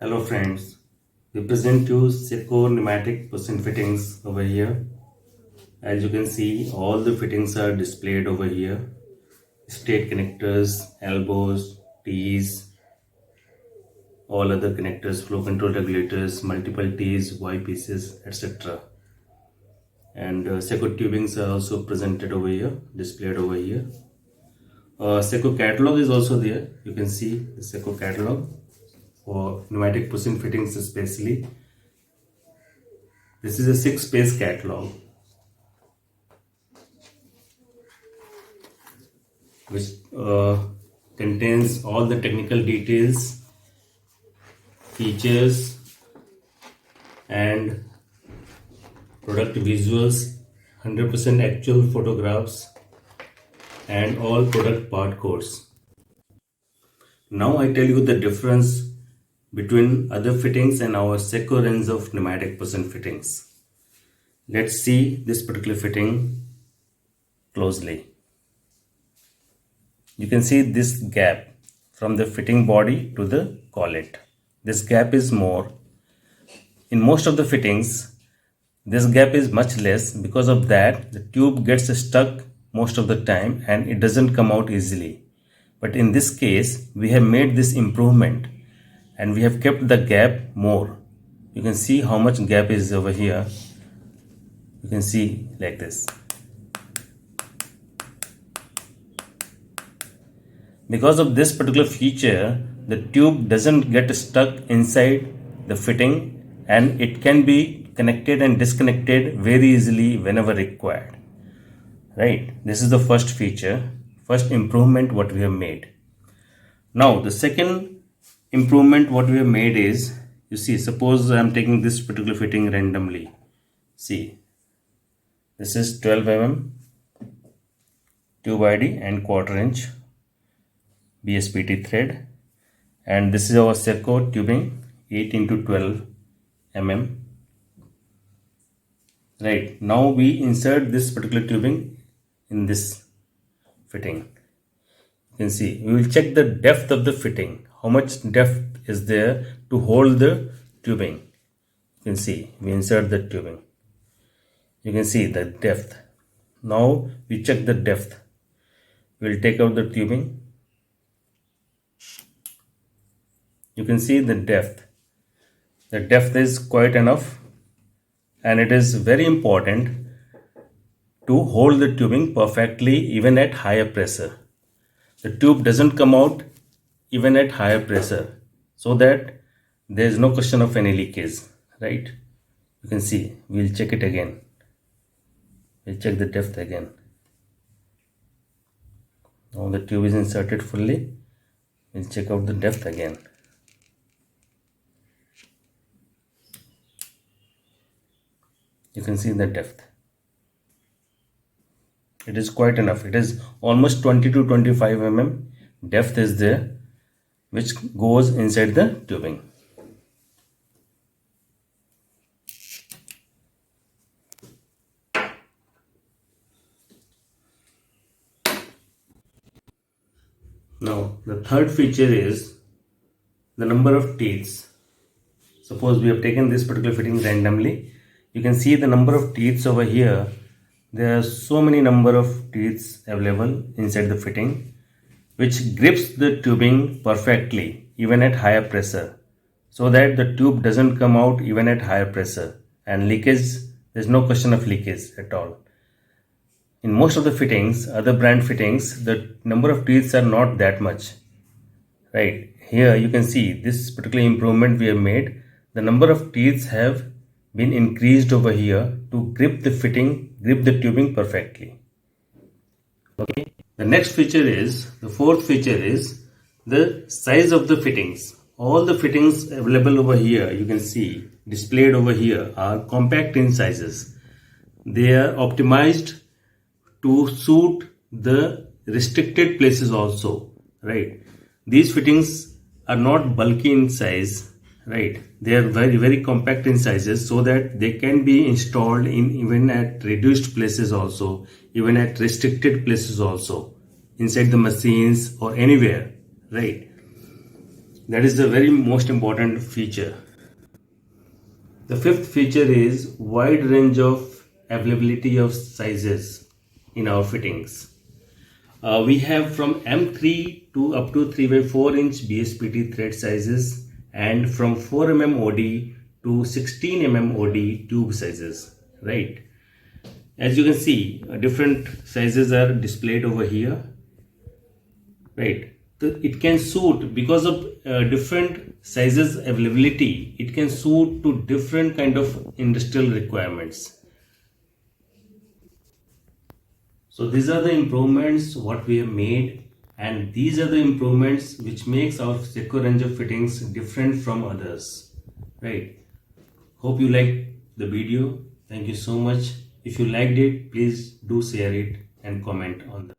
Hello friends, we present you Seco pneumatic piston fittings over here. As you can see, all the fittings are displayed over here. Straight connectors, elbows, T's, all other connectors, flow control regulators, multiple T's, Y pieces, etc. And Seco tubings are also presented over here, displayed over here. Seco catalog is also there. You can see the Seco catalog for pneumatic piston fittings especially. This is a 6-page catalog which contains all the technical details, features and product visuals, 100% actual photographs and all product part codes. Now I tell you the difference between other fittings and our Seco range of pneumatic piston fittings. Let's see this particular fitting closely. You can see this gap from the fitting body to the collet. This gap is more. In most of the fittings, this gap is much less. Because of that, the tube gets stuck most of the time and it doesn't come out easily. But in this case, we have made this improvement and we have kept the gap more. You can see how much gap is over here. You can see like this. Because of this particular feature, the tube doesn't get stuck inside the fitting and it can be connected and disconnected very easily whenever required. Right? This is the first feature, first improvement what we have made. Now the second improvement what we have made is, you see, suppose I am taking this particular fitting randomly. See, this is 12 mm tube ID and 1/4 inch BSPT thread, and this is our Seco tubing 8 into 12 mm. Right, now we insert this particular tubing in this fitting. You can see, we will check the depth of the fitting, how much depth is there to hold the tubing. You can see, we insert the tubing. You can see the depth. Now we check the depth. We will take out the tubing. You can see the depth. The depth is quite enough and it is very important to hold the tubing perfectly even at higher pressure. The tube doesn't come out even at higher pressure, so that there is no question of any leakage, right? You can see, we'll check it again. We'll check the depth again. Now the tube is inserted fully. We'll check out the depth again. You can see the depth. It is quite enough. It is almost 20 to 25 mm depth is there, which goes inside the tubing. Now the third feature is the number of teeth. Suppose we have taken this particular fitting randomly. You can see the number of teeth over here. There are so many number of teeth available inside the fitting, which grips the tubing perfectly even at higher pressure, so that the tube doesn't come out even at higher pressure, and leakage, there's no question of leakage at all. In most of the fittings, other brand fittings, the number of teeth are not that much. Right, here you can see this particular improvement we have made. The number of teeth have been increased over here to grip the fitting, grip the tubing perfectly. Okay. The next feature is, the fourth feature is the size of the fittings. All the fittings available over here, you can see displayed over here, are compact in sizes. They are optimized to suit the restricted places also, right? These fittings are not bulky in size, right? They are very compact in sizes, so that they can be installed in even at reduced places also, even at restricted places also, inside the machines or anywhere, right? That is the very most important feature. The fifth feature is wide range of availability of sizes in our fittings. We have from M3 to up to 3 by 4 inch BSPT thread sizes and from 4 mm OD to 16 mm OD tube sizes, right? As you can see, different sizes are displayed over here, right? It can suit because of different sizes availability. It can suit to different kind of industrial requirements. So these are the improvements what we have made, and these are the improvements which makes our Seco range of fittings different from others, right? Hope you liked the video. Thank you so much. If you liked it, please do share it and comment on the